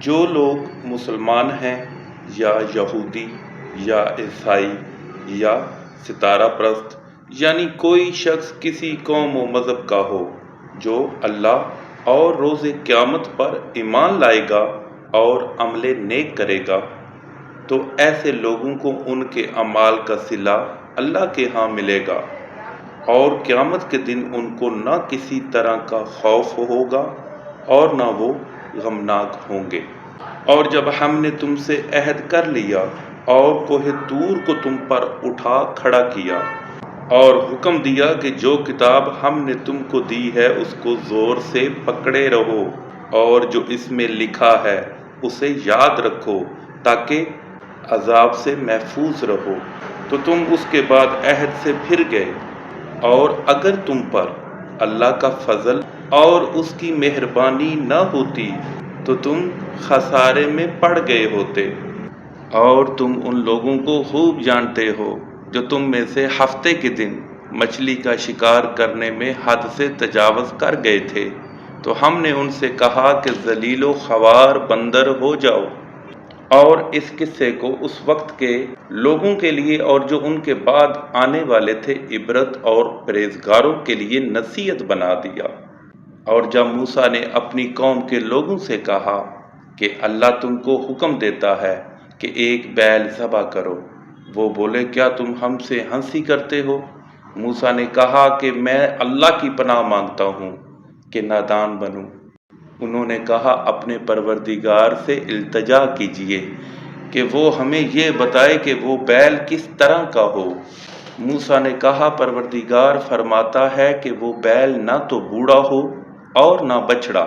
جو لوگ مسلمان ہیں یا یہودی یا عیسائی یا ستارہ پرست، یعنی کوئی شخص کسی قوم و مذہب کا ہو، جو اللہ اور روز قیامت پر ایمان لائے گا اور عمل نیک کرے گا، تو ایسے لوگوں کو ان کے اعمال کا صلہ اللہ کے ہاں ملے گا، اور قیامت کے دن ان کو نہ کسی طرح کا خوف ہوگا اور نہ وہ غمناک ہوں گے۔ اور جب ہم نے تم سے عہد کر لیا اور کوہ طور کو تم پر اٹھا کھڑا کیا اور حکم دیا کہ جو کتاب ہم نے تم کو دی ہے اس کو زور سے پکڑے رہو، اور جو اس میں لکھا ہے اسے یاد رکھو تاکہ عذاب سے محفوظ رہو، تو تم اس کے بعد عہد سے پھر گئے، اور اگر تم پر اللہ کا فضل اور اس کی مہربانی نہ ہوتی تو تم خسارے میں پڑ گئے ہوتے۔ اور تم ان لوگوں کو خوب جانتے ہو جو تم میں سے ہفتے کے دن مچھلی کا شکار کرنے میں حد سے تجاوز کر گئے تھے، تو ہم نے ان سے کہا کہ ذلیل و خوار بندر ہو جاؤ، اور اس قصے کو اس وقت کے لوگوں کے لیے اور جو ان کے بعد آنے والے تھے عبرت اور پرہیزگاروں کے لیے نصیحت بنا دیا۔ اور جب موسیٰ نے اپنی قوم کے لوگوں سے کہا کہ اللہ تم کو حکم دیتا ہے کہ ایک بیل ذبح کرو، وہ بولے کیا تم ہم سے ہنسی کرتے ہو؟ موسیٰ نے کہا کہ میں اللہ کی پناہ مانگتا ہوں کہ نادان بنوں۔ انہوں نے کہا اپنے پروردگار سے التجا کیجئے کہ وہ ہمیں یہ بتائے کہ وہ بیل کس طرح کا ہو۔ موسیٰ نے کہا پروردگار فرماتا ہے کہ وہ بیل نہ تو بوڑھا ہو اور نہ بچڑا،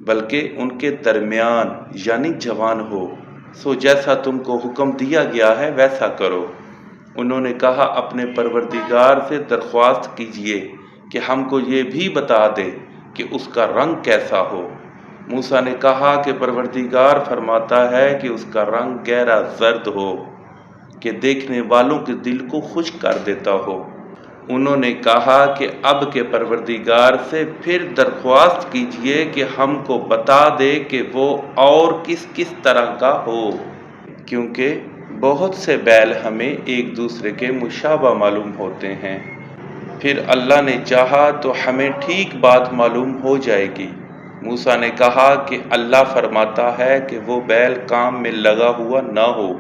بلکہ ان کے درمیان یعنی جوان ہو، سو جیسا تم کو حکم دیا گیا ہے ویسا کرو۔ انہوں نے کہا اپنے پروردگار سے درخواست کیجئے کہ ہم کو یہ بھی بتا دے کہ اس کا رنگ کیسا ہو۔ موسیٰ نے کہا کہ پروردگار فرماتا ہے کہ اس کا رنگ گہرا زرد ہو کہ دیکھنے والوں کے دل کو خوش کر دیتا ہو۔ انہوں نے کہا کہ اب کے پروردگار سے پھر درخواست کیجئے کہ ہم کو بتا دے کہ وہ اور کس کس طرح کا ہو، کیونکہ بہت سے بیل ہمیں ایک دوسرے کے مشابہ معلوم ہوتے ہیں۔ پھر اللہ نے چاہا تو ہمیں ٹھیک بات معلوم ہو جائے گی۔ موسیٰ نے کہا کہ اللہ فرماتا ہے کہ وہ بیل کام میں لگا ہوا نہ ہو،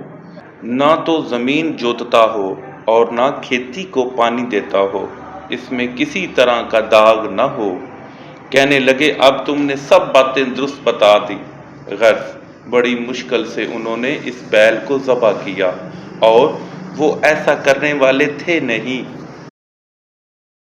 نہ تو زمین جوتتا ہو اور نہ کھیتی کو پانی دیتا ہو، اس میں کسی طرح کا داغ نہ ہو۔ کہنے لگے اب تم نے سب باتیں درست بتا دی۔ غرض بڑی مشکل سے انہوں نے اس بیل کو ذبح کیا، اور وہ ایسا کرنے والے تھے نہیں۔